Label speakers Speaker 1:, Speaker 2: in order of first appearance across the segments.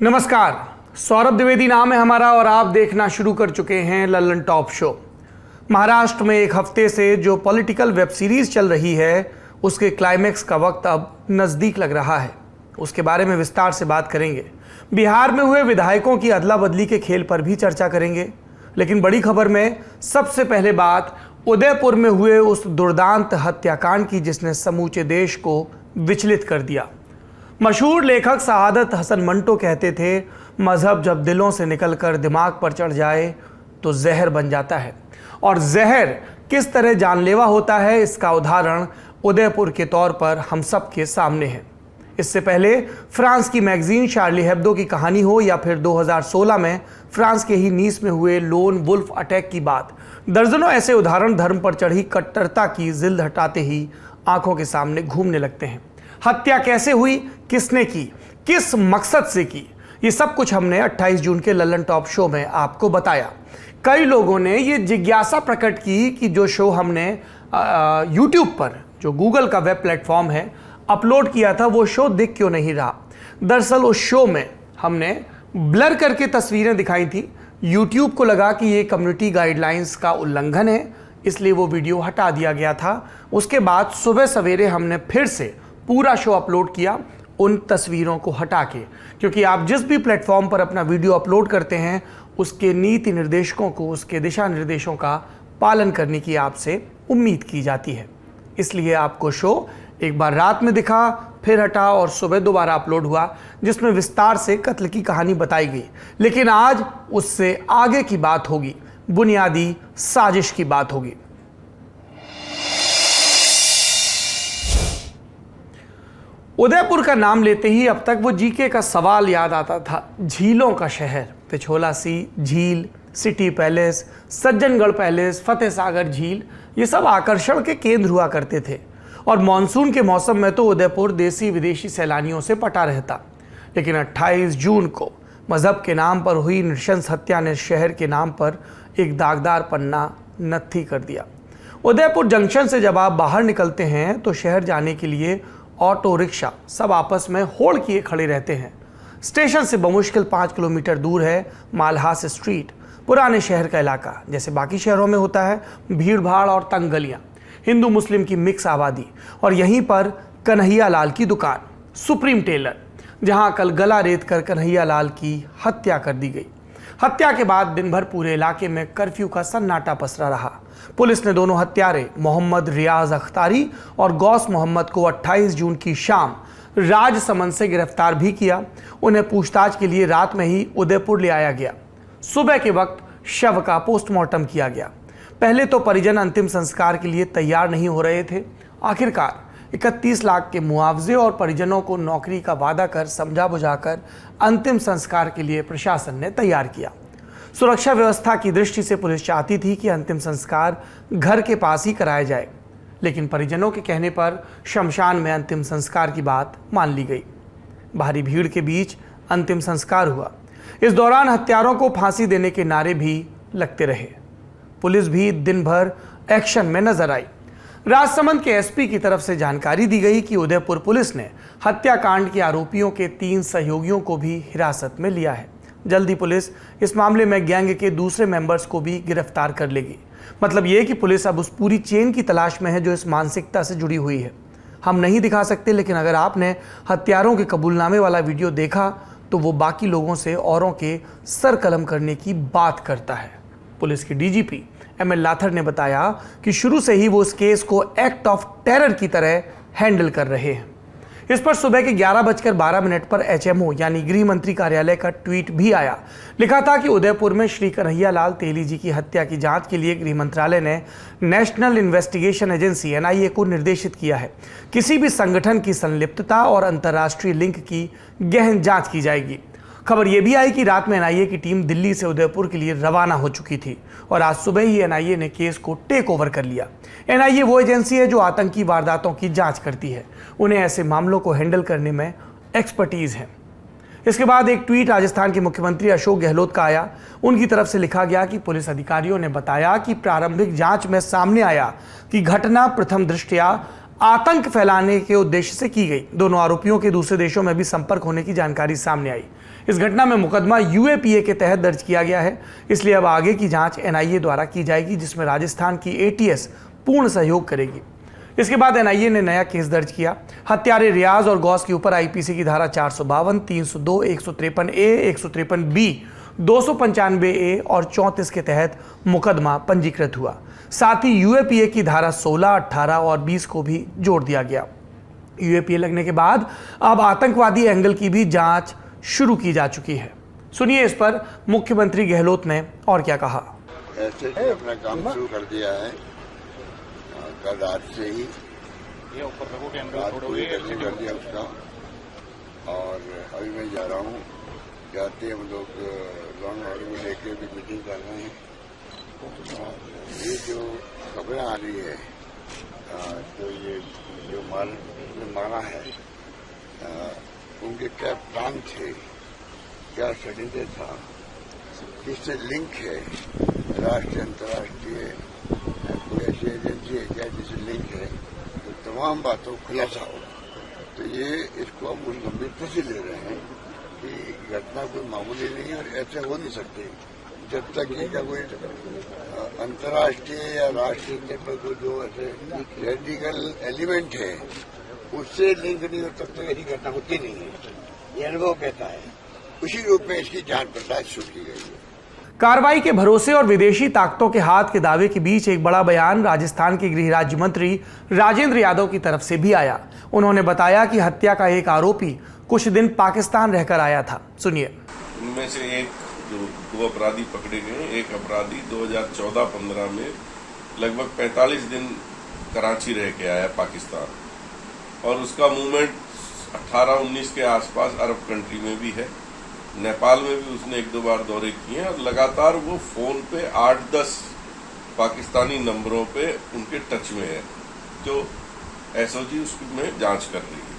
Speaker 1: नमस्कार, सौरभ द्विवेदी नाम है हमारा और आप देखना शुरू कर चुके हैं लल्लन टॉप शो। महाराष्ट्र में एक हफ्ते से जो पॉलिटिकल वेब सीरीज चल रही है उसके क्लाइमैक्स का वक्त अब नज़दीक लग रहा है। उसके बारे में विस्तार से बात करेंगे। बिहार में हुए विधायकों की अदला बदली के खेल पर भी चर्चा करेंगे। लेकिन बड़ी खबर में सबसे पहले बात उदयपुर में हुए उस दुर्दांत हत्याकांड की जिसने समूचे देश को विचलित कर दिया। मशहूर लेखक सआदत हसन मंटो कहते थे, मजहब जब दिलों से निकलकर दिमाग पर चढ़ जाए तो जहर बन जाता है। और जहर किस तरह जानलेवा होता है इसका उदाहरण उदयपुर के तौर पर हम सब के सामने है। इससे पहले फ्रांस की मैगजीन शार्ली हेब्दो की कहानी हो या फिर 2016 में फ्रांस के ही नीस में हुए लोन वुल्फ अटैक की बात, दर्जनों ऐसे उदाहरण धर्म पर चढ़ी कट्टरता की जिल्द हटाते ही आंखों के सामने घूमने लगते हैं। हत्या कैसे हुई, किसने की, किस मकसद से की, ये सब कुछ हमने 28 जून के लल्लन टॉप शो में आपको बताया। कई लोगों ने ये जिज्ञासा प्रकट की कि जो शो हमने यूट्यूब पर, जो गूगल का वेब प्लेटफॉर्म है, अपलोड किया था, वो शो दिख क्यों नहीं रहा। दरअसल उस शो में हमने ब्लर करके तस्वीरें दिखाई थी। यूट्यूब को लगा कि ये कम्युनिटी गाइडलाइंस का उल्लंघन है, इसलिए वो वीडियो हटा दिया गया था। उसके बाद सुबह सवेरे हमने फिर से पूरा शो अपलोड किया उन तस्वीरों को हटा के, क्योंकि आप जिस भी प्लेटफॉर्म पर अपना वीडियो अपलोड करते हैं उसके नीति निर्देशकों को, उसके दिशा निर्देशों का पालन करने की आपसे उम्मीद की जाती है। इसलिए आपको शो एक बार रात में दिखा, फिर हटा और सुबह दोबारा अपलोड हुआ, जिसमें विस्तार से कत्ल की कहानी बताई गई। लेकिन आज उससे आगे की बात होगी, बुनियादी साजिश की बात होगी। उदयपुर का नाम लेते ही अब तक वो जीके का सवाल याद आता था। झीलों का शहर, पिछोला सी झील, city palace, Sajjangarh palace, Fateh Sagar झील, ये सब आकर्षण के केंद्र हुआ करते थे। और मानसून के मौसम में तो उदयपुर देसी विदेशी सैलानियों से पटा रहता। लेकिन 28 जून को मजहब के नाम पर हुई नृशंस हत्या ने शहर के नाम पर एक दागदार पन्ना नत्थी कर दिया। उदयपुर जंक्शन से जब आप बाहर निकलते हैं तो शहर जाने के लिए ऑटो रिक्शा सब आपस में होड़ किए खड़े रहते हैं। स्टेशन से बमुश्किल 5 किलोमीटर दूर है मालहास स्ट्रीट, पुराने शहर का इलाका। जैसे बाकी शहरों में होता है, भीड़ भाड़ और तंग गलियां, हिंदू मुस्लिम की मिक्स आबादी, और यहीं पर कन्हैया लाल की दुकान, सुप्रीम टेलर, जहां कल गला रेत कर कन्हैया लाल की हत्या कर दी गई। हत्या के बाद दिन भर पूरे इलाके में कर्फ्यू का सन्नाटा पसरा रहा। पुलिस ने दोनों हत्यारे मोहम्मद रियाज अख्तारी और गौस मोहम्मद को 28 जून की शाम राजसमंद से गिरफ्तार भी किया। उन्हें पूछताछ के लिए रात में ही उदयपुर ले आया गया। सुबह के वक्त शव का पोस्टमार्टम किया गया। पहले तो परिजन अंतिम संस्कार के लिए तैयार नहीं हो रहे थे। आखिरकार 31 लाख के मुआवजे और परिजनों को नौकरी का वादा कर समझा बुझाकर अंतिम संस्कार के लिए प्रशासन ने तैयार किया। सुरक्षा व्यवस्था की दृष्टि से पुलिस चाहती थी कि अंतिम संस्कार घर के पास ही कराया जाए, लेकिन परिजनों के कहने पर शमशान में अंतिम संस्कार की बात मान ली गई। भारी भीड़ के बीच अंतिम संस्कार हुआ। इस दौरान हत्यारों को फांसी देने के नारे भी लगते रहे। पुलिस भी दिन भर एक्शन में नजर आई। राजसमंद के एसपी की तरफ से जानकारी दी गई कि उदयपुर पुलिस ने हत्याकांड के आरोपियों के 3 सहयोगियों को भी हिरासत में लिया है। जल्दी पुलिस इस मामले में गैंग के दूसरे मेंबर्स को भी गिरफ्तार कर लेगी। मतलब ये कि पुलिस अब उस पूरी चेन की तलाश में है जो इस मानसिकता से जुड़ी हुई है। हम नहीं दिखा सकते, लेकिन अगर आपने हत्यारों के कबूलनामे वाला वीडियो देखा तो वो बाकी लोगों से औरों के सर कलम करने की बात करता है। पुलिस के डीजीपी एमएल लाथर ने बताया कि शुरू से ही वो इस केस को एक्ट ऑफ टेरर की तरह हैंडल कर रहे हैं। इस पर सुबह के 11:12 पर एचएमओ यानी गृह मंत्री कार्यालय का ट्वीट भी आया। लिखा था कि उदयपुर में श्री कन्हैया लाल तेली जी की हत्या की जांच के लिए गृह मंत्रालय ने नेशनल इन्वेस्टिगेशन एजेंसी एनआईए को निर्देशित किया है। किसी भी संगठन की संलिप्तता और अंतर्राष्ट्रीय लिंक की गहन जांच की जाएगी। खबर यह भी आई कि रात में एनआईए की टीम दिल्ली से उदयपुर के लिए रवाना हो चुकी थी और आज सुबह ही एनआईए ने केस को टेक ओवर कर लिया। एनआईए वो एजेंसी है जो आतंकी वारदातों की जांच करती है। उन्हें ऐसे मामलों को हैंडल करने में एक्सपर्टीज है। इसके बाद एक ट्वीट राजस्थान के मुख्यमंत्री अशोक गहलोत का आया। उनकी तरफ से लिखा गया कि पुलिस अधिकारियों ने बताया कि प्रारंभिक जांच में सामने आया कि घटना प्रथम दृष्टया आतंक फैलाने के उद्देश्य से की गई। दोनों आरोपियों के दूसरे देशों में भी संपर्क होने की जानकारी सामने आई। इस घटना में मुकदमा यूएपीए के तहत दर्ज किया गया है, इसलिए अब आगे की जांच एनआईए द्वारा की जाएगी, जिसमें राजस्थान की एटीएस पूर्ण सहयोग करेगी। इसके बाद एनआईए ने नया केस दर्ज किया। हत्यारे रियाज और गौस के ऊपर आईपीसी की धारा 452, 302, 153A, 153B, 295A और 34 के तहत मुकदमा पंजीकृत हुआ। साथ ही यूएपीए की धारा 16, 18 और 20 को भी जोड़ दिया गया। यूएपीए लगने के बाद अब आतंकवादी एंगल की भी जांच शुरू की जा चुकी है। सुनिए इस पर मुख्यमंत्री गहलोत ने और क्या कहा।
Speaker 2: ऐसे ही अपना काम शुरू कर दिया है कल रात से ही, रात पूरी करके कर दिया उसका। और अभी मैं जा रहा हूँ, जाते हम लोग लॉन्ग ऑर्डर में लेके भी मीटिंग कर रहे हैं। ये जो खबरें आ रही है तो ये जो मारा है उनके क्या प्लान थे, क्या षड्यंत्र था, किससे लिंक है, राष्ट्रीय अंतर्राष्ट्रीय कोई ऐसी एजेंसी है क्या जिससे लिंक है, तो तमाम बातों खुलासा होगा। तो ये इसको हम उस गंभीरता से ले रहे हैं कि घटना कोई मामूली नहीं है और ऐसे हो नहीं सकते जब तक इसका कोई अंतर्राष्ट्रीय या राष्ट्रीय स्तर पर कोई जो ऐसे रेडिकल एलिमेंट है उससे लिंक नहीं हो, तब तक ऐसी घटना होती नहीं है। ये अनुभव कहता है। उसी रूप में इसकी जांच पड़ताल शुरू की गई है।
Speaker 1: कार्रवाई के भरोसे और विदेशी ताकतों के हाथ के दावे के बीच एक बड़ा बयान राजस्थान के गृह राज्य मंत्री राजेंद्र यादव की तरफ से भी आया। उन्होंने बताया कि हत्या का एक आरोपी कुछ दिन पाकिस्तान रहकर आया था। सुनिए।
Speaker 3: उनमें से एक जो 2 अपराधी पकड़े गए, एक अपराधी 2014-15 में लगभग 45 दिन कराची रह के आया पाकिस्तान, और उसका मूवमेंट 18-19 के आसपास अरब कंट्री में भी है। नेपाल में भी उसने 1-2 बार दौरे किए और लगातार वो फोन पे 8-10 पाकिस्तानी नंबरों पे उनके टच में है, जो एसओजी उसमें जांच कर रही है।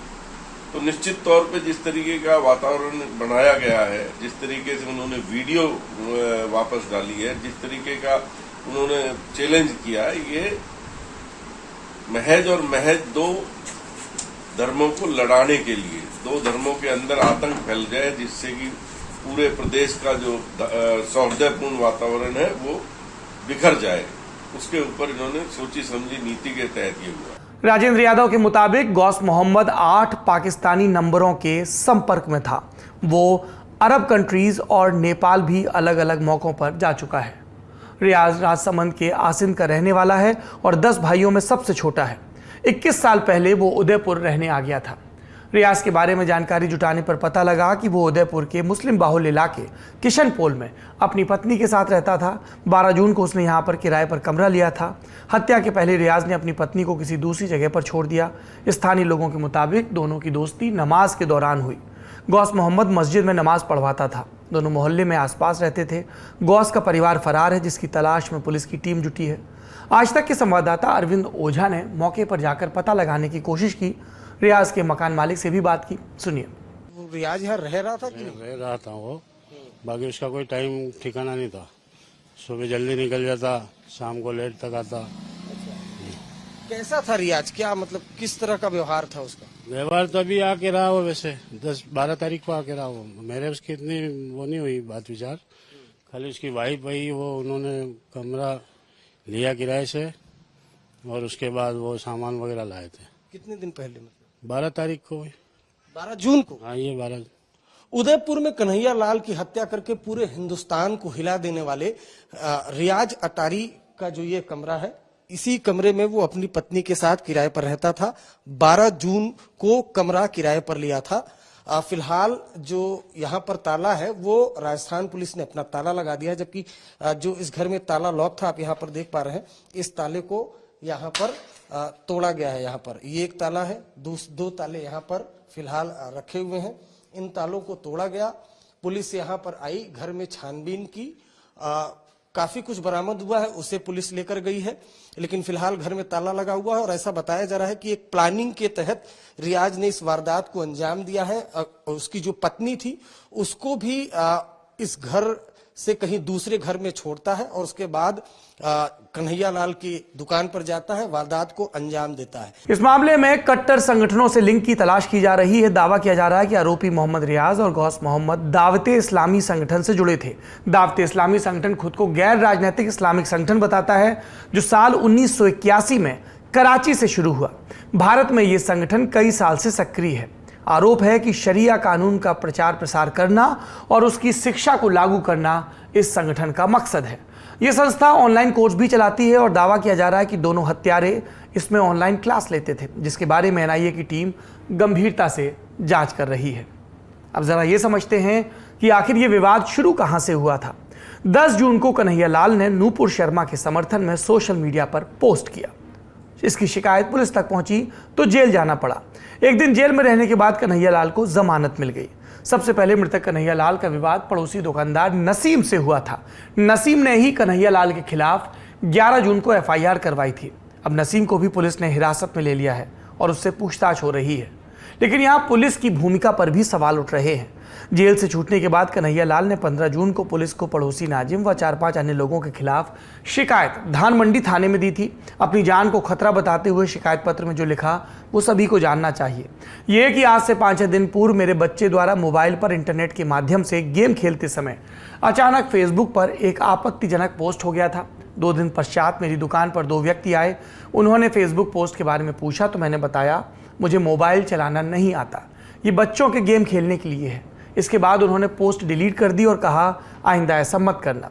Speaker 3: तो निश्चित तौर पे जिस तरीके का वातावरण बनाया गया है, जिस तरीके से उन्होंने वीडियो वापस डाली है, जिस तरीके का उन्होंने चैलेंज किया है, ये महज और महज 2 धर्मों को लड़ाने के लिए, 2 धर्मों के अंदर आतंक फैल जाए जिससे कि पूरे प्रदेश का जो सौहार्दपूर्ण वातावरण है वो बिखर जाए, उसके ऊपर इन्होंने सोची समझी नीति के तहत ये हुआ।
Speaker 1: राजेंद्र यादव के मुताबिक गौस मोहम्मद 8 पाकिस्तानी नंबरों के संपर्क में था। वो अरब कंट्रीज और नेपाल भी अलग अलग मौकों पर जा चुका है। रियाज राजसमंद के आसिंद का रहने वाला है और 10 भाइयों में सबसे छोटा है। 21 साल पहले वो उदयपुर रहने आ गया था। रियाज के बारे में जानकारी जुटाने पर पता लगा कि वो उदयपुर के मुस्लिम बाहुल इलाके किशनपोल में अपनी पत्नी के साथ रहता था। 12 जून को उसने यहाँ पर किराए पर कमरा लिया था। हत्या के पहले रियाज ने अपनी पत्नी को किसी दूसरी जगह पर छोड़ दिया। स्थानीय लोगों के मुताबिक दोनों की दोस्ती नमाज के दौरान हुई। गौस मोहम्मद मस्जिद में नमाज पढ़वाता था। दोनों मोहल्ले में आसपास रहते थे। गौस का परिवार फरार है, जिसकी तलाश में पुलिस की टीम जुटी है। आज तक के संवाददाता अरविंद ओझा ने मौके पर जाकर पता लगाने की कोशिश की। रियाज के मकान मालिक से भी बात की। सुनिए।
Speaker 4: रियाज यहाँ रह रहा था कि नहीं?
Speaker 5: रह रहा था वो, बाकी उसका कोई टाइम ठिकाना नहीं था। सुबह जल्दी निकल जाता, शाम को लेट तक आता।
Speaker 4: कैसा था रियाज? क्या मतलब किस तरह का व्यवहार था उसका?
Speaker 5: व्यवहार तो अभी आके रहा वो, वैसे 10-12 तारीख को आके रहा वो। मेरे उसकी इतनी वो नहीं हुई बात विचार, खाली उसकी वाइफ वही, वो उन्होंने कमरा लिया किराए से और उसके बाद वो सामान वगैरह लाए थे।
Speaker 4: कितने दिन पहले? मतलब
Speaker 5: 12 तारीख को।
Speaker 4: 12 जून को?
Speaker 5: हाँ, ये 12।
Speaker 4: उदयपुर में कन्हैया लाल की हत्या करके पूरे हिंदुस्तान को हिला देने वाले रियाज अटारी का जो ये कमरा है, इसी कमरे में वो अपनी पत्नी के साथ किराए पर रहता था। 12 जून को कमरा किराए पर लिया था। फिलहाल जो यहाँ पर ताला है वो राजस्थान पुलिस ने अपना ताला लगा दिया है, जबकि जो इस घर में ताला लॉक था, आप यहाँ पर देख पा रहे हैं, इस ताले को यहाँ पर तोड़ा गया है। यहाँ पर ये एक ताला है, 2 ताले यहाँ पर फिलहाल रखे हुए हैं। इन तालों को तोड़ा गया। पुलिस यहाँ पर आई, घर में छानबीन की, काफी कुछ बरामद हुआ है, उसे पुलिस लेकर गई है। लेकिन फिलहाल घर में ताला लगा हुआ है और ऐसा बताया जा रहा है कि एक प्लानिंग के तहत रियाज ने इस वारदात को अंजाम दिया है। उसकी जो पत्नी थी उसको भी इस घर से कहीं दूसरे घर में छोड़ता है और उसके बाद कन्हैया लाल की दुकान पर जाता है, वारदात को अंजाम देता है।
Speaker 1: इस मामले में कट्टर संगठनों से लिंक की तलाश की जा रही है। दावा किया जा रहा है कि आरोपी मोहम्मद रियाज और गौस मोहम्मद दावते इस्लामी संगठन से जुड़े थे। दावते इस्लामी संगठन खुद को गैर राजनीतिक इस्लामिक संगठन बताता है, जो साल 1981 में कराची से शुरू हुआ। भारत में ये संगठन कई साल से सक्रिय है। आरोप है कि शरिया कानून का प्रचार प्रसार करना और उसकी शिक्षा को लागू करना इस संगठन का मकसद है। ये संस्था ऑनलाइन कोर्स भी चलाती है और दावा किया जा रहा है कि दोनों हत्यारे इसमें ऑनलाइन क्लास लेते थे, जिसके बारे में एनआईए की टीम गंभीरता से जांच कर रही है। अब जरा ये समझते हैं कि आखिर ये विवाद शुरू कहां से हुआ था। 10 जून को कन्हैया लाल ने नूपुर शर्मा के समर्थन में सोशल मीडिया पर पोस्ट किया। इसकी शिकायत पुलिस तक पहुंची तो जेल जाना पड़ा। एक दिन जेल में रहने के बाद कन्हैया लाल को जमानत मिल गई। सबसे पहले मृतक कन्हैया लाल का विवाद पड़ोसी दुकानदार नसीम से हुआ था। नसीम ने ही कन्हैया लाल के खिलाफ 11 जून को एफआईआर करवाई थी। अब नसीम को भी पुलिस ने हिरासत में ले लिया है और उससे पूछताछ हो रही है। लेकिन यहाँ पुलिस की भूमिका पर भी सवाल उठ रहे हैं। जेल से छूटने के बाद कन्हैया लाल ने 15 जून को पुलिस को पड़ोसी नाजिम व 4-5 अन्य लोगों के खिलाफ शिकायत धानमंडी थाने में दी थी। अपनी जान को खतरा बताते हुए शिकायत पत्र में जो लिखा वो सभी को जानना चाहिए। ये कि आज से 5 दिन पूर्व मेरे बच्चे द्वारा मोबाइल पर इंटरनेट के माध्यम से गेम खेलते समय अचानक फेसबुक पर एक आपत्तिजनक पोस्ट हो गया था। 2 दिन पश्चात मेरी दुकान पर 2 व्यक्ति आए। उन्होंने फेसबुक पोस्ट के बारे में पूछा तो मैंने बताया मुझे मोबाइल चलाना नहीं आता, ये बच्चों के गेम खेलने के लिए है। इसके बाद उन्होंने पोस्ट डिलीट कर दी और कहा आइंदा ऐसा मत करना।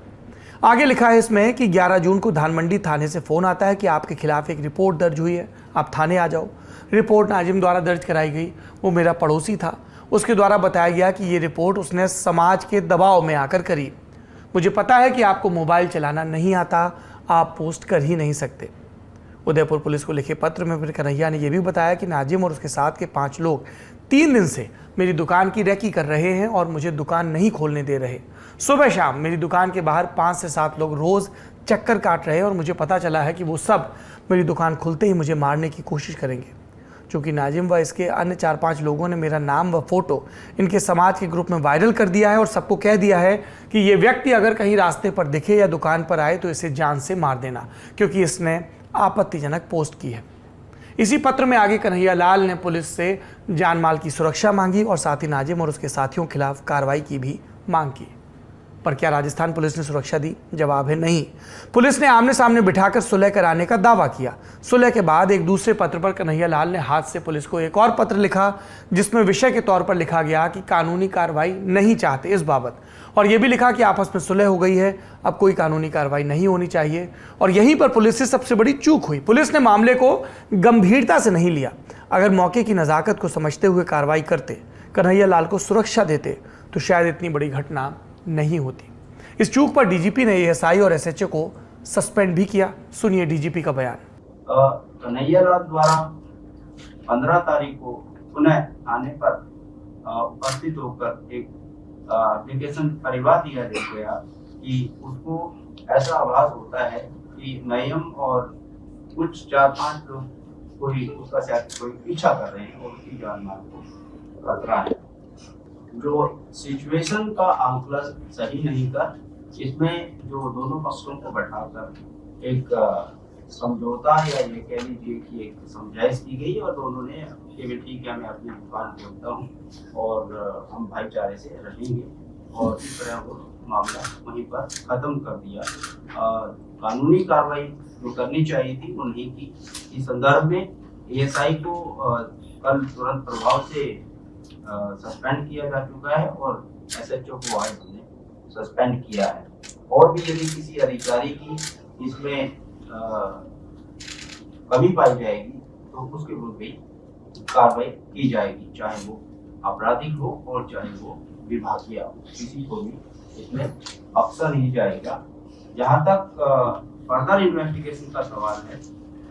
Speaker 1: आगे लिखा है इसमें कि 11 जून को धानमंडी थाने से फ़ोन आता है कि आपके खिलाफ एक रिपोर्ट दर्ज हुई है, आप थाने आ जाओ। रिपोर्ट नाजिम द्वारा दर्ज कराई गई। वो मेरा पड़ोसी था। उसके द्वारा बताया गया कि ये रिपोर्ट उसने समाज के दबाव में आकर करी। मुझे पता है कि आपको मोबाइल चलाना नहीं आता, आप पोस्ट कर ही नहीं सकते। उदयपुर पुलिस को लिखे पत्र में फिर कन्हैया ने यह भी बताया कि नाजिम और उसके साथ के 5 लोग 3 दिन से मेरी दुकान की रेकी कर रहे हैं और मुझे दुकान नहीं खोलने दे रहे। सुबह शाम मेरी दुकान के बाहर 5 से 7 लोग रोज़ चक्कर काट रहे हैं और मुझे पता चला है कि वो सब मेरी दुकान खुलते ही मुझे मारने की कोशिश करेंगे। चूँकि नाजिम व इसके अन्य 4-5 लोगों ने मेरा नाम व फोटो इनके समाज के ग्रुप में वायरल कर दिया है और सबको कह दिया है कि ये व्यक्ति अगर कहीं रास्ते पर दिखे या दुकान पर आए तो इसे जान से मार देना, क्योंकि इसने आपत्तिजनक पोस्ट की है। इसी पत्र में आगे कन्हैया लाल ने पुलिस से जान माल की सुरक्षा मांगी और साथ ही नाजिम और उसके साथियों के खिलाफ कार्रवाई की भी मांग की। पर क्या राजस्थान पुलिस ने सुरक्षा दी? जवाब है नहीं। पुलिस ने आमने सामने बिठाकर सुलह कराने का दावा किया। सुलह के बाद एक दूसरे पत्र पर कन्हैया लाल ने हाथ से पुलिस को एक और पत्र लिखा, जिसमें विषय के तौर पर लिखा गया कि कानूनी कार्रवाई नहीं चाहते इस बाबत, और यह भी लिखा कि आपस में सुलह हो गई है, अब कोई कानूनी कार्रवाई नहीं होनी चाहिए। और यहीं पर पुलिस से सबसे बड़ी चूक हुई। पुलिस ने मामले को गंभीरता से नहीं लिया। अगर मौके की नज़ाकत को समझते हुए कार्रवाई करते, कन्हैया लाल को सुरक्षा देते, तो शायद इतनी बड़ी घटना नहीं होती। इस चूक पर डीजीपी ने एएसआई और एसएचओ को सस्पेंड भी किया। सुनिए डीजीपी का बयान।
Speaker 6: कन्हैया लाल द्वारा 15 तारीख को पुनः थाने पर उपस्थित होकर एक एप्लीकेशन परिवार दिया गया कि उसको ऐसा आभास होता है कि नयम और कुछ 4-5 लोग कोई उसका शायद कोई पीछा कर रहे हैं और उसकी जान माल को खतरा है। जो सिचुएशन का आंकलन सही नहीं कर इसमें जो दोनों पक्षों को बैठाकर एक समझौता या ये कह लीजिए कि एक समझाइश की गई और दोनों ने कि ठीक है मैं अपनी दुकान खोलता हूँ और हम भाईचारे से रहेंगे, और इस तरह वो मामला वहीं पर खत्म कर दिया। कानूनी कार्रवाई जो करनी चाहिए थी वो नहीं की। इस संदर्भ में एएसआई को कल तुरंत प्रभाव से सस्पेंड किया जा चुका है और एसएचओ को आज हमने सस्पेंड किया है। और भी यदि किसी अधिकारी की इसमें कमी पाई जाएगी तो उसके विरुद्ध भी कार्रवाई की जाएगी, चाहे वो आपराधिक हो और चाहे वो विभागीय हो, किसी को भी इसमें अक्सर नहीं जाएगा। जहाँ तक फर्दर इन्वेस्टिगेशन का सवाल है,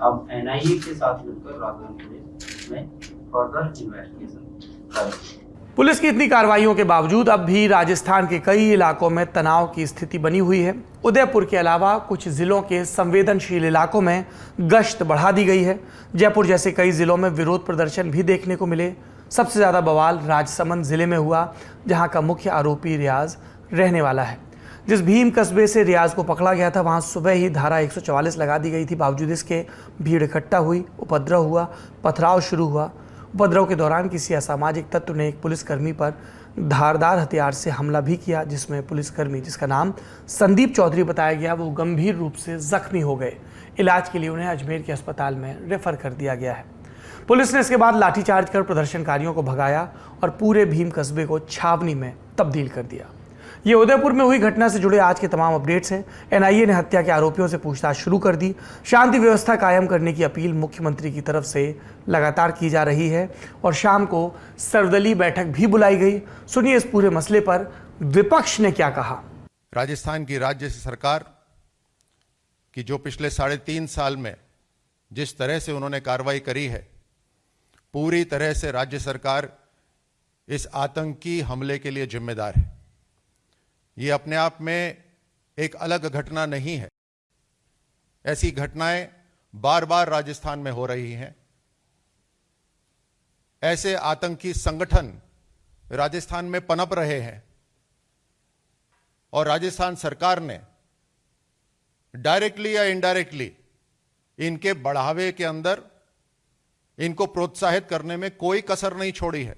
Speaker 6: अब एनआईए के साथ मिलकर राजस्थान पुलिस में फर्दर इन्वेस्टिगेशन करेगी।
Speaker 1: पुलिस की इतनी कार्रवाइयों के बावजूद अब भी राजस्थान के कई इलाकों में तनाव की स्थिति बनी हुई है। उदयपुर के अलावा कुछ जिलों के संवेदनशील इलाकों में गश्त बढ़ा दी गई है। जयपुर जैसे कई जिलों में विरोध प्रदर्शन भी देखने को मिले। सबसे ज़्यादा बवाल राजसमंद जिले में हुआ, जहां का मुख्य आरोपी रियाज रहने वाला है। जिस भीम कस्बे से रियाज को पकड़ा गया था वहां सुबह ही धारा 144 लगा दी गई थी। बावजूद इसके भीड़ इकट्ठा हुई, उपद्रव हुआ, पथराव शुरू हुआ। उपद्रव के दौरान किसी असामाजिक तत्व ने एक पुलिसकर्मी पर धारदार हथियार से हमला भी किया, जिसमें पुलिसकर्मी, जिसका नाम संदीप चौधरी बताया गया, वो गंभीर रूप से जख्मी हो गए। इलाज के लिए उन्हें अजमेर के अस्पताल में रेफर कर दिया गया है। पुलिस ने इसके बाद लाठीचार्ज कर प्रदर्शनकारियों को भगाया और पूरे भीम कस्बे को छावनी में तब्दील कर दिया। ये उदयपुर में हुई घटना से जुड़े आज के तमाम अपडेट्स हैं। एनआईए ने हत्या के आरोपियों से पूछताछ शुरू कर दी। शांति व्यवस्था कायम करने की अपील मुख्यमंत्री की तरफ से लगातार की जा रही है और शाम को सर्वदलीय बैठक भी बुलाई गई। सुनिए इस पूरे मसले पर विपक्ष ने क्या कहा।
Speaker 7: राजस्थान की राज्य सरकार की जो पिछले 3.5 साल में जिस तरह से उन्होंने कार्रवाई करी है, पूरी तरह से राज्य सरकार इस आतंकी हमले के लिए जिम्मेदार है। ये अपने आप में एक अलग घटना नहीं है। ऐसी घटनाएं बार बार राजस्थान में हो रही हैं। ऐसे आतंकी संगठन राजस्थान में पनप रहे हैं और राजस्थान सरकार ने डायरेक्टली या इनडायरेक्टली इनके बढ़ावे के अंदर इनको प्रोत्साहित करने में कोई कसर नहीं छोड़ी है।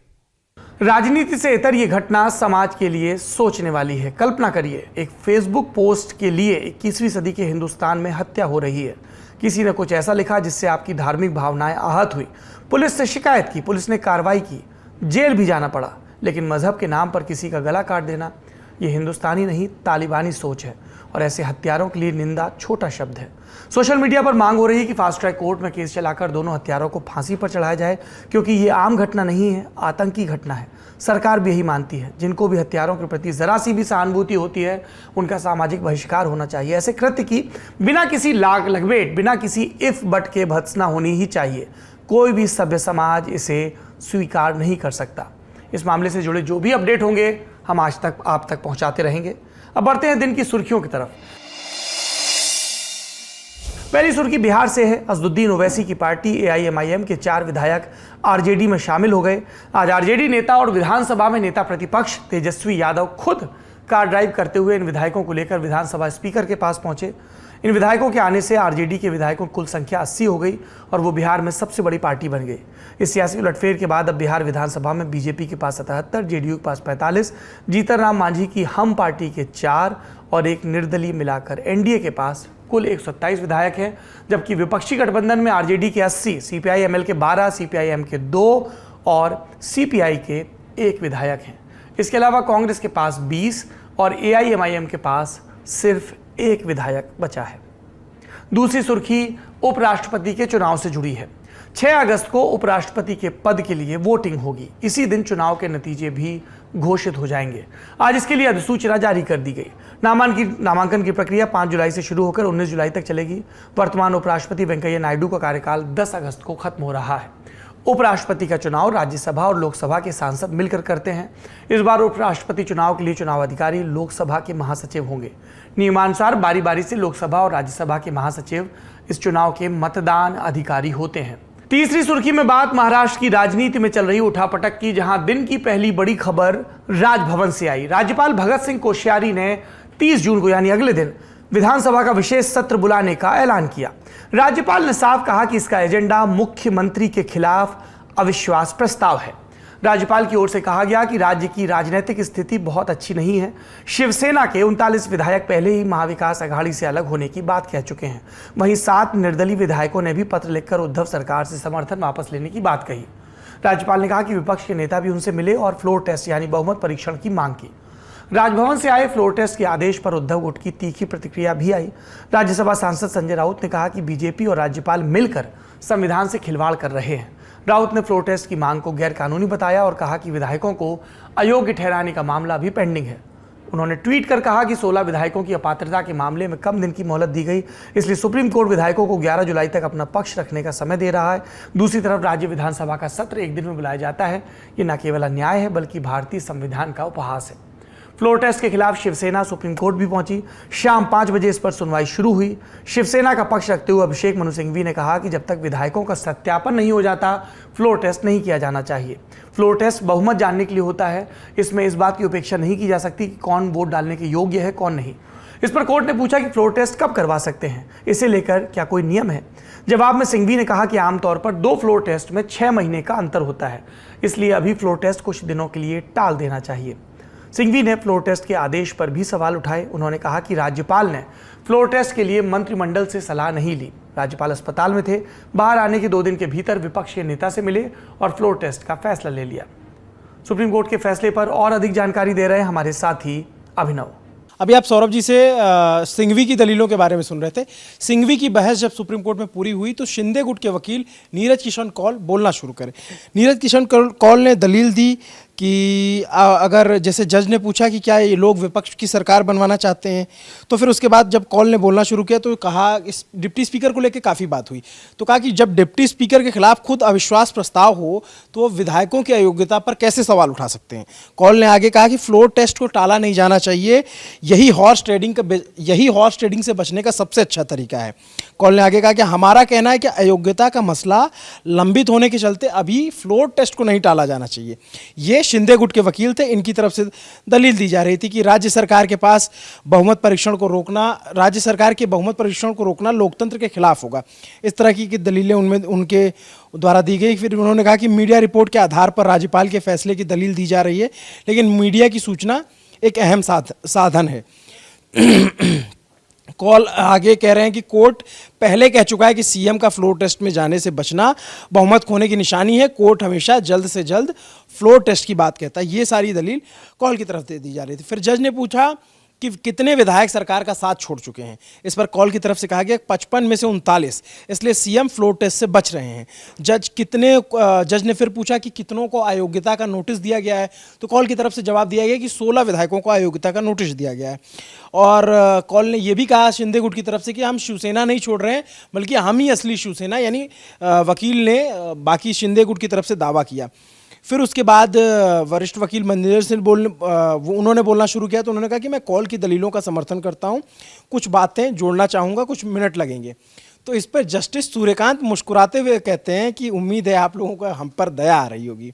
Speaker 1: राजनीति से इतर ये घटना समाज के लिए सोचने वाली है। कल्पना करिए, एक फेसबुक पोस्ट के लिए 21वीं सदी के हिंदुस्तान में हत्या हो रही है। किसी ने कुछ ऐसा लिखा जिससे आपकी धार्मिक भावनाएं आहत हुई। पुलिस से शिकायत की, पुलिस ने कार्रवाई की, जेल भी जाना पड़ा। लेकिन मजहब के नाम पर किसी का गला काट देना, ये हिंदुस्तानी नहीं तालिबानी सोच है और ऐसे हत्यारों के लिए निंदा छोटा शब्द है। सोशल मीडिया पर मांग हो रही है कि फास्ट ट्रैक कोर्ट में केस चलाकर दोनों हत्यारों को फांसी पर चढ़ाया जाए, क्योंकि ये आम घटना नहीं है, आतंकी घटना है। सरकार भी यही मानती है। जिनको भी हत्यारों के प्रति जरा सी भी सहानुभूति होती है, उनका सामाजिक बहिष्कार होना चाहिए। ऐसे कृत्य की बिना किसी लाग लपेट, बिना किसी इफ बट के भत्सना होनी ही चाहिए। कोई भी सभ्य समाज इसे स्वीकार नहीं कर सकता। इस मामले से जुड़े जो भी अपडेट होंगे हम आज तक आप तक पहुंचाते रहेंगे। अब बढ़ते हैं दिन की सुर्खियों की तरफ। पहली सुर्खी बिहार से है। असदुद्दीन ओवैसी की पार्टी एआईएमआईएम के 4 विधायक आरजेडी में शामिल हो गए। आज आरजेडी नेता और विधानसभा में नेता प्रतिपक्ष तेजस्वी यादव खुद कार ड्राइव करते हुए इन विधायकों को लेकर विधानसभा स्पीकर के पास पहुंचे। इन विधायकों के आने से आरजेडी के विधायकों की कुल संख्या 80 हो गई और वो बिहार में सबसे बड़ी पार्टी बन गई। इस सियासी उलटफेर के बाद अब बिहार विधानसभा में बीजेपी के पास 77, जेडीयू के पास 45, जीतन राम मांझी की हम पार्टी के 4 और एक निर्दलीय मिलाकर एनडीए के पास कुल 127 विधायक हैं, जबकि विपक्षी गठबंधन में आरजेडी के 80, सीपीआई-एमएल के 12, सीपीआई-एम के 2 और सीपीआई के 1 विधायक हैं। इसके अलावा कांग्रेस के पास 20 और एआईएमआईएम के पास सिर्फ 1 विधायक बचा है। दूसरी सुर्खी उपराष्ट्रपति के चुनाव से जुड़ी है। 6 अगस्त को उपराष्ट्रपति के पद के लिए वोटिंग होगी। इसी दिन चुनाव के नतीजे भी घोषित हो जाएंगे। आज इसके लिए अधिसूचना जारी कर दी गई। नामांकन की प्रक्रिया 5 जुलाई से शुरू होकर 19 जुलाई तक चलेगी। वर्तमान उपराष्ट्रपति वेंकैया नायडू का कार्यकाल 10 अगस्त को खत्म हो रहा है। उपराष्ट्रपति का चुनाव राज्यसभा और लोकसभा के सांसद मिलकर करते हैं। इस बार उपराष्ट्रपति चुनाव के लिए चुनाव अधिकारी लोकसभा के महासचिव होंगे। नियमानुसार बारी बारी से लोकसभा और राज्यसभा के महासचिव इस चुनाव के मतदान अधिकारी होते हैं। तीसरी सुर्खी में बात महाराष्ट्र की राजनीति में चल रही उठापटक की, जहां दिन की पहली बड़ी खबर राजभवन से आई। राज्यपाल भगत सिंह कोश्यारी ने 30 जून को यानी अगले दिन विधानसभा का विशेष सत्र बुलाने का ऐलान किया। राज्यपाल ने साफ कहा कि इसका एजेंडा मुख्यमंत्री के खिलाफ अविश्वास प्रस्ताव है। राज्यपाल की ओर से कहा गया कि राज्य की राजनीतिक स्थिति बहुत अच्छी नहीं है। शिवसेना के 39 विधायक पहले ही महाविकास अघाड़ी से अलग होने की बात कह चुके हैं। वहीं 7 निर्दलीय विधायकों ने भी पत्र लिखकर उद्धव सरकार से समर्थन वापस लेने की बात कही। राज्यपाल ने कहा कि विपक्ष के नेता भी उनसे मिले और फ्लोर टेस्ट यानी बहुमत परीक्षण की मांग की। राजभवन से आए फ्लोर टेस्ट के आदेश पर उद्धव गुट की तीखी प्रतिक्रिया भी आई। राज्यसभा सांसद संजय राउत ने कहा कि बीजेपी और राज्यपाल मिलकर संविधान से खिलवाड़ कर रहे हैं। राउत ने फ्लोर टेस्ट की मांग को गैर कानूनी बताया और कहा कि विधायकों को अयोग्य ठहराने का मामला भी पेंडिंग है। उन्होंने ट्वीट कर कहा कि 16 विधायकों की अपात्रता के मामले में कम दिन की मोहलत दी गई, इसलिए सुप्रीम कोर्ट विधायकों को 11 जुलाई तक अपना पक्ष रखने का समय दे रहा है। दूसरी तरफ राज्य विधानसभा का सत्र एक दिन में बुलाया जाता है। ये न केवल अन्याय है बल्कि भारतीय संविधान का उपहास है। फ्लोर टेस्ट के खिलाफ शिवसेना सुप्रीम कोर्ट भी पहुंची। शाम 5 बजे इस पर सुनवाई शुरू हुई। शिवसेना का पक्ष रखते हुए अभिषेक मनु सिंघवी ने कहा कि जब तक विधायकों का सत्यापन नहीं हो जाता, फ्लोर टेस्ट नहीं किया जाना चाहिए। फ्लोर टेस्ट बहुमत जानने के लिए होता है, इसमें इस बात की उपेक्षा नहीं की जा सकती कि कौन वोट डालने के योग्य है, कौन नहीं। इस पर कोर्ट ने पूछा कि फ्लोर टेस्ट कब करवा सकते हैं, इसे लेकर क्या कोई नियम है। जवाब में सिंघवी ने कहा कि आमतौर पर 2 फ्लोर टेस्ट में 6 महीने का अंतर होता है, इसलिए अभी फ्लोर टेस्ट कुछ दिनों के लिए टाल देना चाहिए। सिंघवी ने फ्लोर टेस्ट के आदेश पर भी सवाल उठाए। उन्होंने कहा कि राज्यपाल ने फ्लोर टेस्ट के लिए मंत्रिमंडल से सलाह नहीं ली। राज्यपाल अस्पताल में थे, बाहर आने के 2 दिन के भीतर विपक्ष के नेता से मिले और फ्लोर टेस्ट का फैसला ले लिया। सुप्रीम कोर्ट के फैसले पर और अधिक जानकारी दे रहे हैं हमारे साथी अभिनव।
Speaker 4: अभी आप सौरभ जी से सिंघवी की दलीलों के बारे में सुन रहे थे। सिंघवी की बहस जब सुप्रीम कोर्ट में पूरी हुई तो शिंदे गुट के वकील नीरज किशन कौल बोलना शुरू करे। नीरज किशन कौल ने दलील दी कि अगर जैसे जज ने पूछा कि क्या ये लोग विपक्ष की सरकार बनवाना चाहते हैं, तो फिर उसके बाद जब कौल ने बोलना शुरू किया तो कहा, इस डिप्टी स्पीकर को लेकर काफ़ी बात हुई, तो कहा कि जब डिप्टी स्पीकर के खिलाफ खुद अविश्वास प्रस्ताव हो तो वो विधायकों की अयोग्यता पर कैसे सवाल उठा सकते हैं। कौल ने आगे कहा कि फ्लोर टेस्ट को टाला नहीं जाना चाहिए, यही हॉर्स ट्रेडिंग से बचने का सबसे अच्छा तरीका है। कौल ने आगे कहा कि हमारा कहना है कि अयोग्यता का मसला लंबित होने के चलते अभी फ्लोर टेस्ट को नहीं टाला जाना चाहिए। ये शिंदे गुट के वकील थे, इनकी तरफ से दलील दी जा रही थी कि राज्य सरकार के बहुमत परीक्षण को रोकना लोकतंत्र के खिलाफ होगा। इस तरह की दलीलें उनके द्वारा दी गई। फिर उन्होंने कहा कि मीडिया रिपोर्ट के आधार पर राज्यपाल के फैसले की दलील दी जा रही है, लेकिन मीडिया की सूचना एक अहम साधन है। कौल आगे कह रहे हैं कि कोर्ट पहले कह चुका है कि सीएम का फ्लोर टेस्ट में जाने से बचना बहुमत खोने की निशानी है। कोर्ट हमेशा जल्द से जल्द फ्लोर टेस्ट की बात कहता है। ये सारी दलील कौल की तरफ से दी जा रही थी। फिर जज ने पूछा कि कितने विधायक सरकार का साथ छोड़ चुके हैं। इस पर कौल की तरफ से कहा गया 55 में से 39, इसलिए सीएम फ्लोर टेस्ट से बच रहे हैं। जज ने फिर पूछा कि कितनों को अयोग्यता का नोटिस दिया गया है, तो कौल की तरफ से जवाब दिया गया कि 16 विधायकों को अयोग्यता का नोटिस दिया गया है। और कौल ने यह भी कहा शिंदे गुट की तरफ से कि हम शिवसेना नहीं छोड़ रहे हैं, बल्कि हम ही असली शिवसेना, यानी वकील ने बाकी शिंदे गुट की तरफ से दावा किया। फिर उसके बाद वरिष्ठ वकील मंदिर से उन्होंने बोलना शुरू किया, तो उन्होंने कहा कि मैं कौल की दलीलों का समर्थन करता हूं, कुछ बातें जोड़ना चाहूँगा, कुछ मिनट लगेंगे। तो इस पर जस्टिस सूर्यकांत मुस्कुराते हुए कहते हैं कि उम्मीद है आप लोगों को हम पर दया आ रही होगी।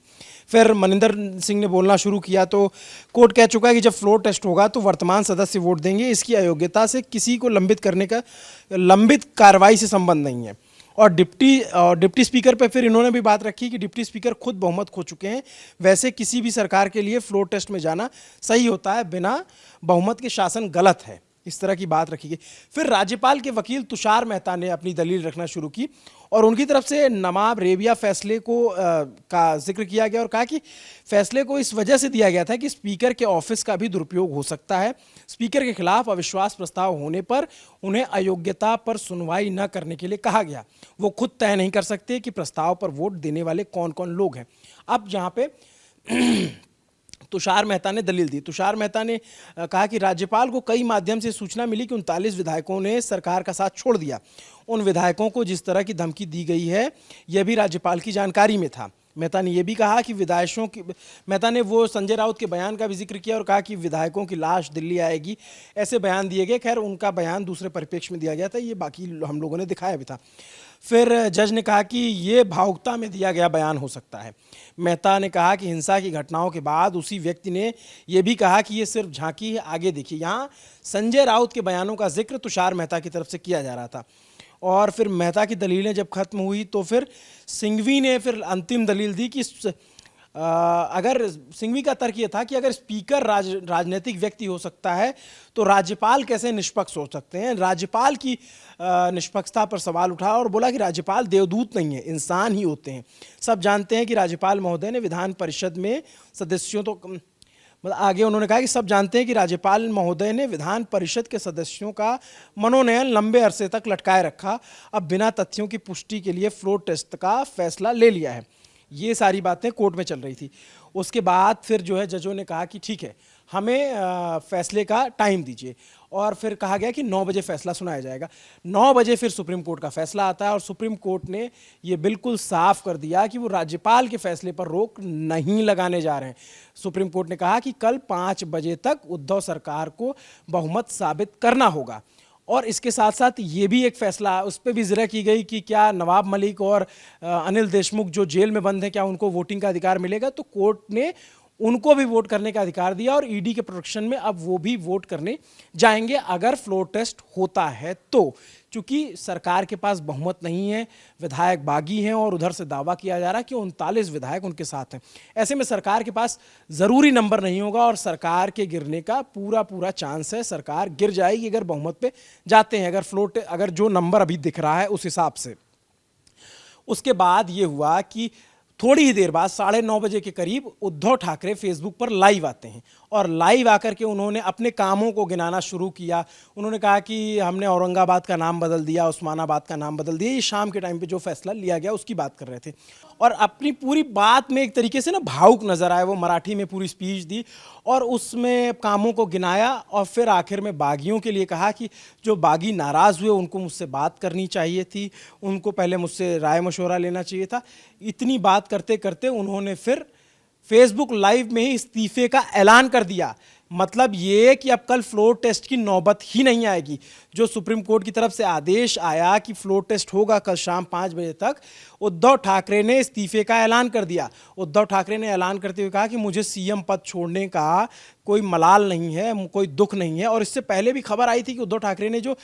Speaker 4: फिर मनिंदर सिंह ने बोलना शुरू किया, तो कोर्ट कह चुका है कि जब फ्लोर टेस्ट होगा तो वर्तमान सदस्य वोट देंगे, इसकी अयोग्यता से किसी को लंबित कार्रवाई से संबंध नहीं है। और डिप्टी स्पीकर पे फिर इन्होंने भी बात रखी कि डिप्टी स्पीकर खुद बहुमत खो चुके हैं, वैसे किसी भी सरकार के लिए फ्लोर टेस्ट में जाना सही होता है, बिना बहुमत के शासन गलत है। इस तरह की बात रखी गई। फिर राज्यपाल के वकील तुषार मेहता ने अपनी दलील रखना शुरू की और उनकी तरफ से नवाब रेबिया फैसले का जिक्र किया गया और कहा कि फैसले को इस वजह से दिया गया था कि स्पीकर के ऑफिस का भी दुरुपयोग हो सकता है। स्पीकर के खिलाफ अविश्वास प्रस्ताव होने पर उन्हें अयोग्यता पर सुनवाई न करने के लिए कहा गया। वो खुद तय नहीं कर सकते कि प्रस्ताव पर वोट देने वाले कौन कौन लोग हैं। अब यहाँ पे तुषार मेहता ने दलील दी। तुषार मेहता ने कहा कि राज्यपाल को कई माध्यम से सूचना मिली कि 39 विधायकों ने सरकार का साथ छोड़ दिया। उन विधायकों को जिस तरह की धमकी दी गई है, यह भी राज्यपाल की जानकारी में था। मेहता ने यह भी कहा कि मेहता ने वो संजय राउत के बयान का भी जिक्र किया और कहा कि विधायकों की लाश दिल्ली आएगी, ऐसे बयान दिए गए। खैर, उनका बयान दूसरे परिप्रेक्ष्य में दिया गया था, ये बाकी हम लोगों ने दिखाया भी था। फिर जज ने कहा कि ये भावुकता में दिया गया बयान हो सकता है। मेहता ने कहा कि हिंसा की घटनाओं के बाद उसी व्यक्ति ने यह भी कहा कि ये सिर्फ झांकी है, आगे देखिए। यहाँ संजय राउत के बयानों का जिक्र तुषार मेहता की तरफ से किया जा रहा था। और फिर मेहता की दलीलें जब खत्म हुई तो फिर सिंघवी ने फिर अंतिम दलील दी कि अगर सिंघवी का तर्क ये था कि अगर स्पीकर राजनीतिक व्यक्ति हो सकता है तो राज्यपाल कैसे निष्पक्ष हो सकते हैं। राज्यपाल की निष्पक्षता पर सवाल उठा और बोला कि राज्यपाल देवदूत नहीं है, इंसान ही होते हैं। सब जानते हैं कि राज्यपाल महोदय ने विधान परिषद में सदस्यों आगे उन्होंने कहा कि सब जानते हैं कि राज्यपाल महोदय ने विधान परिषद के सदस्यों का मनोनयन लंबे अरसे तक लटकाए रखा, अब बिना तथ्यों की पुष्टि के लिए फ्लोर टेस्ट का फैसला ले लिया है। ये सारी बातें कोर्ट में चल रही थी। उसके बाद फिर जो है जजों ने कहा कि ठीक है, हमें फैसले का टाइम दीजिए। और फिर कहा गया कि 9 बजे फैसला सुनाया जाएगा। 9 बजे फिर सुप्रीम कोर्ट का फैसला आता है और सुप्रीम कोर्ट ने ये बिल्कुल साफ कर दिया कि वो राज्यपाल के फैसले पर रोक नहीं लगाने जा रहे हैं। सुप्रीम कोर्ट ने कहा कि कल 5 बजे तक उद्धव सरकार को बहुमत साबित करना होगा। और इसके साथ साथ ये भी एक फैसला, उस पर भी ज़िक्र की गई कि क्या नवाब मलिक और अनिल देशमुख जो जेल में बंद हैं, क्या उनको वोटिंग का अधिकार मिलेगा। तो कोर्ट ने उनको भी वोट करने का अधिकार दिया और ईडी के प्रोटेक्शन में अब वो भी वोट करने जाएंगे अगर फ्लोर टेस्ट होता है तो। चूंकि सरकार के पास बहुमत नहीं है, विधायक बागी हैं और उधर से दावा किया जा रहा है कि 39 विधायक उनके साथ हैं। ऐसे में सरकार के पास ज़रूरी नंबर नहीं होगा और सरकार के गिरने का पूरा चांस है। सरकार गिर जाएगी अगर बहुमत पे जाते हैं, अगर जो नंबर अभी दिख रहा है उस हिसाब से। उसके बाद ये हुआ कि थोड़ी ही देर बाद 9:30 बजे के करीब उद्धव ठाकरे फेसबुक पर लाइव आते हैं और लाइव आकर के उन्होंने अपने कामों को गिनाना शुरू किया। उन्होंने कहा कि हमने औरंगाबाद का नाम बदल दिया, उस्मानाबाद का नाम बदल दिया। ये शाम के टाइम पे जो फैसला लिया गया उसकी बात कर रहे थे और अपनी पूरी बात में एक तरीके से ना भावुक नजर आए। वो मराठी में पूरी स्पीच दी और उसमें कामों को गिनाया और फिर आखिर में बागियों के लिए कहा कि जो बागी नाराज़ हुए उनको मुझसे बात करनी चाहिए थी, उनको पहले मुझसे राय मशवरा लेना चाहिए था। इतनी बात करते करते उन्होंने फिर फेसबुक लाइव में ही इस्तीफे का ऐलान कर दिया। मतलब ये कि अब कल फ्लोर टेस्ट की नौबत ही नहीं आएगी। जो सुप्रीम कोर्ट की तरफ से आदेश आया कि फ्लोर टेस्ट होगा कल शाम 5 बजे तक, उद्धव ठाकरे ने इस्तीफे का ऐलान कर दिया। उद्धव ठाकरे ने ऐलान करते हुए कहा कि मुझे सीएम पद छोड़ने का कोई मलाल नहीं है, कोई दुख नहीं है। और इससे पहले भी खबर आई थी कि उद्धव ठाकरे ने जो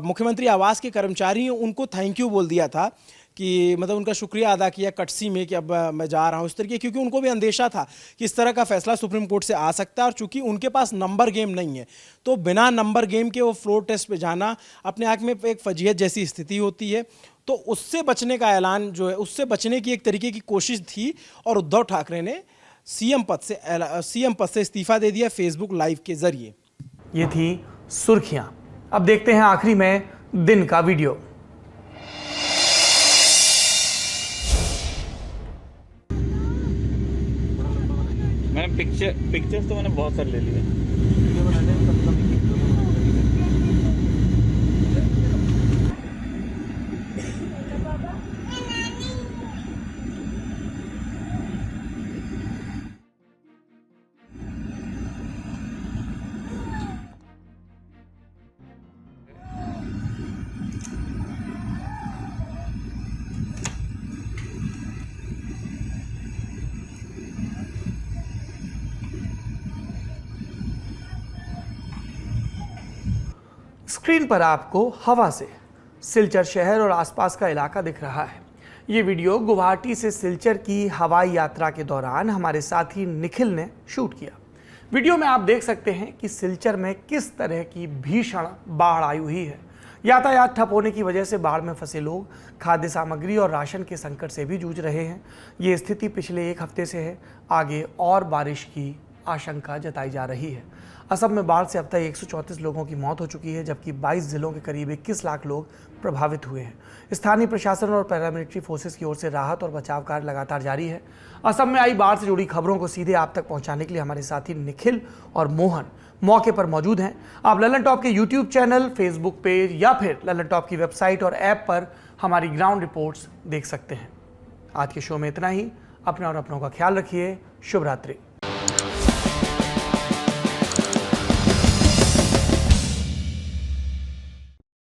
Speaker 4: मुख्यमंत्री आवास के कर्मचारी हैं उनको थैंक यू बोल दिया था, कि मतलब उनका शुक्रिया अदा किया कटसी में कि अब मैं जा रहा हूँ इस तरीके, क्योंकि उनको भी अंदेशा था कि इस तरह का फैसला सुप्रीम कोर्ट से आ सकता है। और चूंकि उनके पास नंबर गेम नहीं है तो बिना नंबर गेम के वो फ्लोर टेस्ट पे जाना अपने आप में एक फजीहत जैसी स्थिति होती है। तो उससे बचने का ऐलान जो है, उससे बचने की एक तरीके की कोशिश थी और उद्धव ठाकरे ने सीएम पद से इस्तीफा दे दिया फेसबुक लाइव के जरिए।
Speaker 1: ये थी सुर्खियां। अब देखते हैं आखिरी में दिन का वीडियो।
Speaker 8: मैंने पिक्चर्स तो मैंने बहुत सारे ले लिए।
Speaker 1: स्क्रीन पर आपको हवा से सिलचर शहर और आसपास का इलाका दिख रहा है। ये वीडियो गुवाहाटी से सिलचर की हवाई यात्रा के दौरान हमारे साथी निखिल ने शूट किया। वीडियो में आप देख सकते हैं कि सिलचर में किस तरह की भीषण बाढ़ आई हुई है। यातायात ठप होने की वजह से बाढ़ में फंसे लोग खाद्य सामग्री और राशन के संकट से भी जूझ रहे हैं। ये स्थिति पिछले 1 हफ्ते से है। आगे और बारिश की आशंका जताई जा रही है। असम में बाढ़ से अब तक 134 लोगों की मौत हो चुकी है, जबकि 22 जिलों के करीब 21 लाख लोग प्रभावित हुए हैं। स्थानीय प्रशासन और पैरामिलिट्री फोर्सेस की ओर से राहत और बचाव कार्य लगातार जारी है। असम में आई बाढ़ से जुड़ी खबरों को सीधे आप तक पहुंचाने के लिए हमारे साथी निखिल और मोहन मौके पर मौजूद हैं। आप ललन टॉप के यूट्यूब चैनल, फेसबुक पेज या फिर ललन टॉप की वेबसाइट और ऐप पर हमारी ग्राउंड रिपोर्ट्स देख सकते हैं। आज के शो में इतना ही। अपना और अपनों का ख्याल रखिए। शुभ रात्रि।